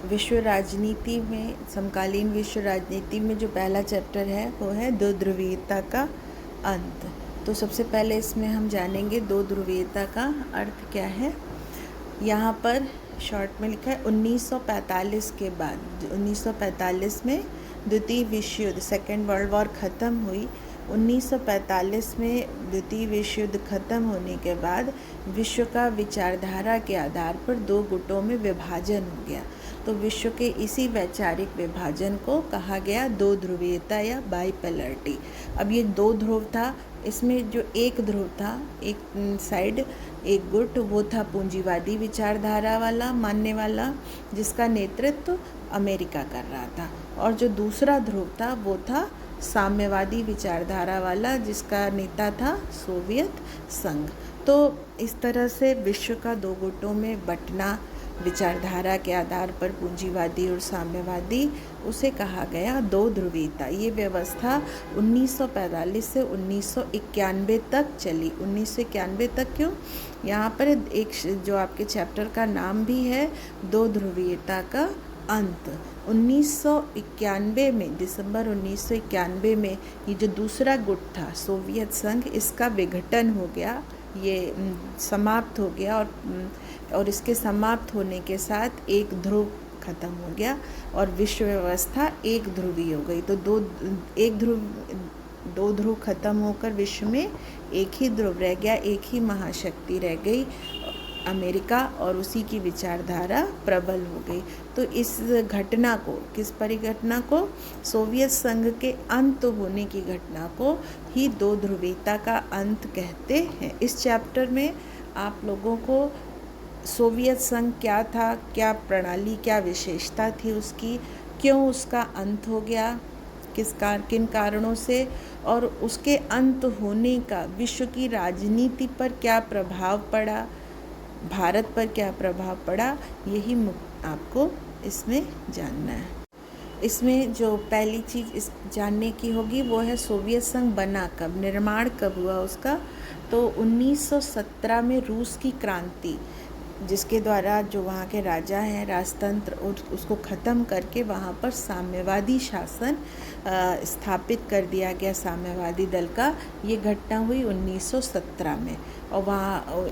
विश्व राजनीति में, समकालीन विश्व राजनीति में जो पहला चैप्टर है वो है दो ध्रुवीयता का अंत। तो सबसे पहले इसमें हम जानेंगे दो ध्रुवीयता का अर्थ क्या है। यहाँ पर शॉर्ट में लिखा है 1945 के बाद, 1945 में द्वितीय विश्व युद्ध, सेकेंड वर्ल्ड वॉर ख़त्म हुई। 1945 में द्वितीय विश्व युद्ध ख़त्म होने के बाद विश्व का विचारधारा के आधार पर दो गुटों में विभाजन हो गया। तो विश्व के इसी वैचारिक विभाजन को कहा गया दो ध्रुवीयता या बाइपोलैरिटी। अब ये दो ध्रुव था, इसमें जो एक ध्रुव था, एक साइड, एक गुट, वो था पूंजीवादी विचारधारा वाला मानने वाला, जिसका नेतृत्व अमेरिका कर रहा था, और जो दूसरा ध्रुव था वो था साम्यवादी विचारधारा वाला, जिसका नेता था सोवियत संघ। तो इस तरह से विश्व का दो गुटों में बंटना विचारधारा के आधार पर, पूंजीवादी और साम्यवादी, उसे कहा गया दो ध्रुवीयता। ये व्यवस्था 1945 से 1991 तक चली। 1991 तक क्यों? यहाँ पर एक जो आपके चैप्टर का नाम भी है, दो ध्रुवीयता का अंत। 1991 में, दिसंबर 1991 में ये जो दूसरा गुट था सोवियत संघ, इसका विघटन हो गया, ये समाप्त हो गया, और इसके समाप्त होने के साथ एक ध्रुव खत्म हो गया और विश्व व्यवस्था एक ध्रुवीय हो गई। तो दो ध्रुव खत्म होकर विश्व में एक ही ध्रुव रह गया, एक ही महाशक्ति रह गई, अमेरिका, और उसी की विचारधारा प्रबल हो गई। तो इस घटना को, किस परिघटना को? सोवियत संघ के अंत होने की घटना को ही दो ध्रुवीयता का अंत कहते हैं। इस चैप्टर में आप लोगों को सोवियत संघ क्या था, क्या प्रणाली, क्या विशेषता थी उसकी, क्यों उसका अंत हो गया, किन कारणों से, और उसके अंत होने का विश्व की राजनीति पर क्या प्रभाव पड़ा, भारत पर क्या प्रभाव पड़ा, यही आपको इसमें जानना है। इसमें जो पहली चीज़ इस जानने की होगी वो है सोवियत संघ बना कब, निर्माण कब हुआ उसका। तो 1917 में रूस की क्रांति, जिसके द्वारा जो वहाँ के राजा हैं, राजतंत्र, उसको ख़त्म करके वहाँ पर साम्यवादी शासन स्थापित कर दिया गया, साम्यवादी दल का। ये घटना हुई 1917 में, और वहाँ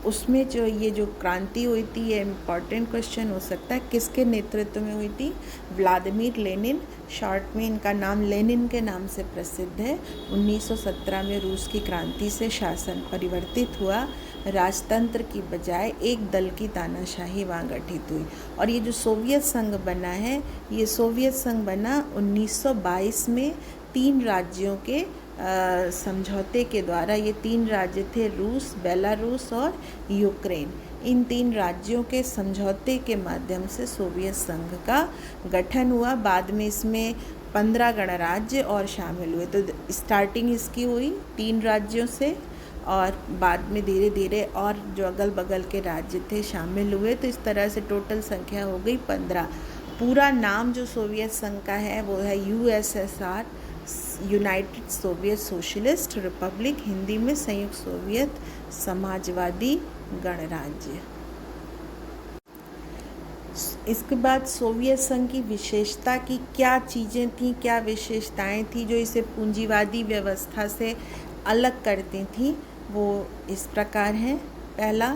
उसमें जो ये जो क्रांति हुई थी, ये इम्पॉर्टेंट क्वेश्चन हो सकता है, किसके नेतृत्व में हुई थी? व्लादिमीर लेनिन, शॉर्ट में इनका नाम लेनिन के नाम से प्रसिद्ध है। 1917 में रूस की क्रांति से शासन परिवर्तित हुआ, राजतंत्र की बजाय एक दल की तानाशाही वहाँ गठित हुई। और ये जो सोवियत संघ बना है, ये सोवियत संघ बना 1922 में 3 राज्यों के समझौते के द्वारा। ये 3 राज्य थे, रूस, बेलारूस और यूक्रेन। इन 3 राज्यों के समझौते के माध्यम से सोवियत संघ का गठन हुआ। बाद में इसमें 15 गणराज्य और शामिल हुए। तो स्टार्टिंग इसकी हुई 3 राज्यों से, और बाद में धीरे धीरे और जो अगल बगल के राज्य थे शामिल हुए। तो इस तरह से टोटल संख्या हो गई 15। पूरा नाम जो सोवियत संघ का है वो है USSR, United Soviet socialist Republic, Hindi में संयुक्त सोवियत समाजवादी गणराज्य। इसके बाद सोवियत संघ की विशेषता की क्या चीज़ें थीं, क्या विशेषताएं थीं जो इसे पूंजीवादी व्यवस्था से अलग करती थीं, वो इस प्रकार हैं। पहला,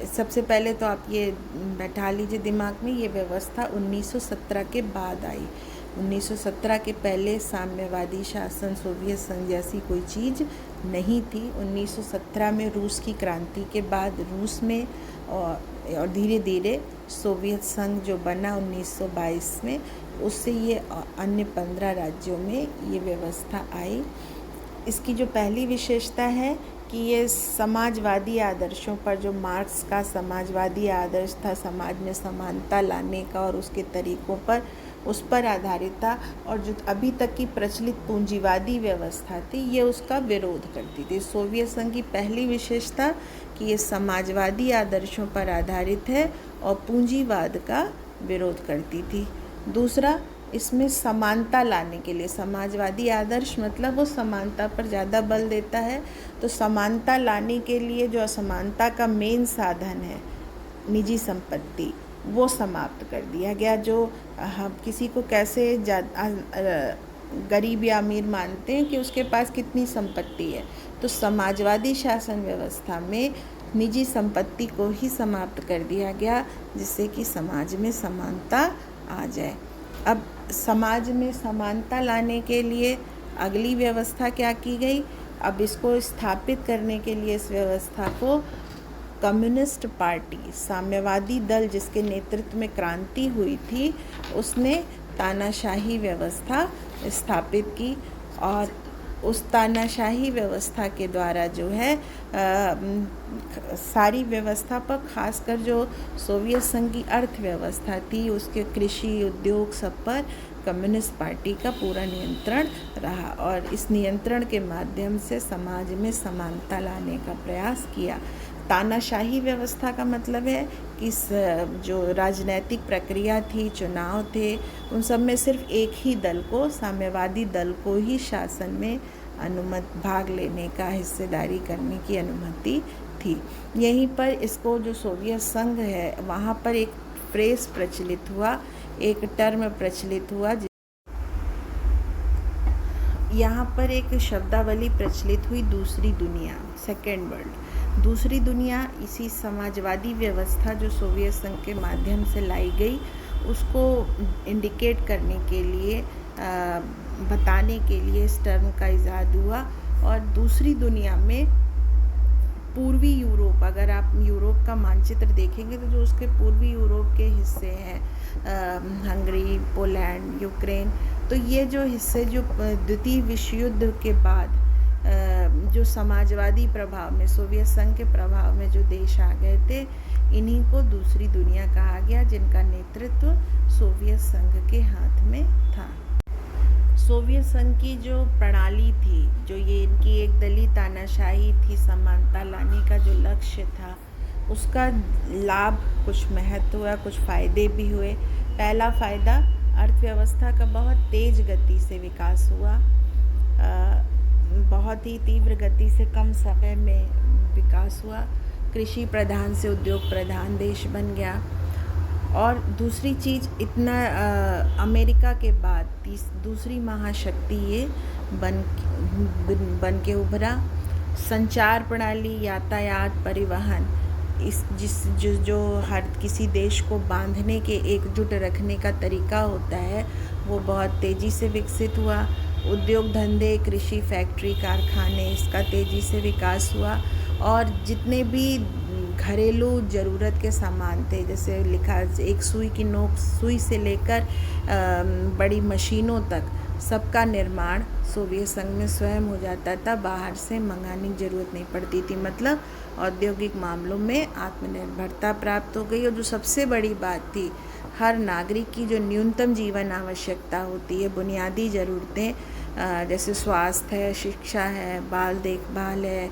सबसे पहले तो आप ये बैठा लीजिए दिमाग में, ये व्यवस्था 1917 के बाद आई। 1917 के पहले साम्यवादी शासन, सोवियत संघ जैसी कोई चीज़ नहीं थी। 1917 में रूस की क्रांति के बाद रूस में, और धीरे धीरे सोवियत संघ जो बना 1922 में, उससे ये अन्य 15 राज्यों में ये व्यवस्था आई। इसकी जो पहली विशेषता है कि ये समाजवादी आदर्शों पर, जो मार्क्स का समाजवादी आदर्श था, समाज में समानता लाने का और उसके तरीक़ों पर, उस पर आधारित था। और जो अभी तक की प्रचलित पूंजीवादी व्यवस्था थी, ये उसका विरोध करती थी। सोवियत संघ की पहली विशेषता कि ये समाजवादी आदर्शों पर आधारित है और पूंजीवाद का विरोध करती थी। दूसरा, इसमें समानता लाने के लिए, समाजवादी आदर्श मतलब वो समानता पर ज़्यादा बल देता है। तो समानता लाने के लिए जो असमानता का मेन साधन है, निजी संपत्ति, वो समाप्त कर दिया गया। जो हम किसी को कैसे गरीब या अमीर मानते हैं कि उसके पास कितनी संपत्ति है, तो समाजवादी शासन व्यवस्था में निजी संपत्ति को ही समाप्त कर दिया गया, जिससे कि समाज में समानता आ जाए। अब समाज में समानता लाने के लिए अगली व्यवस्था क्या की गई? अब इसको स्थापित करने के लिए इस व्यवस्था को कम्युनिस्ट पार्टी, साम्यवादी दल जिसके नेतृत्व में क्रांति हुई थी, उसने तानाशाही व्यवस्था स्थापित की। और उस तानाशाही व्यवस्था के द्वारा जो है सारी व्यवस्था पर, खासकर जो सोवियत संघ की अर्थव्यवस्था थी, उसके कृषि उद्योग सब पर कम्युनिस्ट पार्टी का पूरा नियंत्रण रहा। और इस नियंत्रण के माध्यम से समाज में समानता लाने का प्रयास किया। तानाशाही व्यवस्था का मतलब है कि जो राजनैतिक प्रक्रिया थी, चुनाव थे, उन सब में सिर्फ एक ही दल को, साम्यवादी दल को ही शासन में भाग लेने का, हिस्सेदारी करने की अनुमति थी। यहीं पर इसको जो सोवियत संघ है, वहाँ पर एक फ्रेज प्रचलित हुआ, एक टर्म प्रचलित हुआ, यहाँ पर एक शब्दावली प्रचलित हुई, दूसरी दुनिया, सेकेंड वर्ल्ड। दूसरी दुनिया इसी समाजवादी व्यवस्था जो सोवियत संघ के माध्यम से लाई गई, उसको इंडिकेट करने के लिए, बताने के लिए इस टर्म का इजाद हुआ। और दूसरी दुनिया में पूर्वी यूरोप, अगर आप यूरोप का मानचित्र देखेंगे तो जो उसके पूर्वी यूरोप के हिस्से हैं, हंगरी, पोलैंड, यूक्रेन, तो ये जो हिस्से जो द्वितीय विश्व युद्ध के बाद जो समाजवादी प्रभाव में, सोवियत संघ के प्रभाव में जो देश आ गए थे, इन्हीं को दूसरी दुनिया कहा गया, जिनका नेतृत्व सोवियत संघ के हाथ में था। सोवियत संघ की जो प्रणाली थी, जो ये इनकी एक दलीय तानाशाही थी, समानता लाने का जो लक्ष्य था, उसका लाभ, कुछ महत्व हुआ, कुछ फ़ायदे भी हुए। पहला फ़ायदा, अर्थव्यवस्था का बहुत तेज़ गति से विकास हुआ, बहुत ही तीव्र गति से कम समय में विकास हुआ। कृषि प्रधान से उद्योग प्रधान देश बन गया। और दूसरी चीज़, इतना अमेरिका के बाद दूसरी महाशक्ति ये बन के उभरा। संचार प्रणाली, यातायात, परिवहन, जो हर किसी देश को बांधने के, एकजुट रखने का तरीका होता है, वो बहुत तेज़ी से विकसित हुआ। उद्योग धंधे, कृषि, फैक्ट्री, कारखाने, इसका तेज़ी से विकास हुआ। और जितने भी घरेलू ज़रूरत के सामान थे, जैसे लिखा, एक सुई की नोक, सुई से लेकर बड़ी मशीनों तक, सबका निर्माण सोवियत संघ में स्वयं हो जाता था, बाहर से मंगाने की ज़रूरत नहीं पड़ती थी। मतलब औद्योगिक मामलों में आत्मनिर्भरता प्राप्त हो गई। और जो सबसे बड़ी बात थी, हर नागरिक की जो न्यूनतम जीवन आवश्यकता होती है, बुनियादी ज़रूरतें, जैसे स्वास्थ्य है, शिक्षा है, बाल देखभाल है,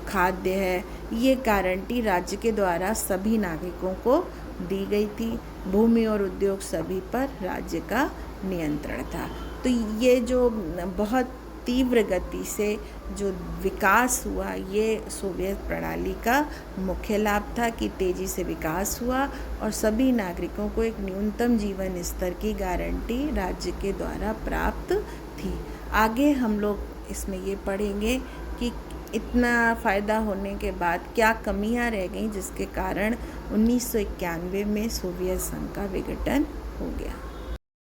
खाद्य है, ये गारंटी राज्य के द्वारा सभी नागरिकों को दी गई थी। भूमि और उद्योग सभी पर राज्य का नियंत्रण था। तो ये जो बहुत तीव्र गति से जो विकास हुआ, ये सोवियत प्रणाली का मुख्य लाभ था कि तेज़ी से विकास हुआ और सभी नागरिकों को एक न्यूनतम जीवन स्तर की गारंटी राज्य के द्वारा प्राप्त थी। आगे हम लोग इसमें ये पढ़ेंगे कि इतना फ़ायदा होने के बाद क्या कमियां रह गईं, जिसके कारण 1991 में सोवियत संघ का विघटन हो गया।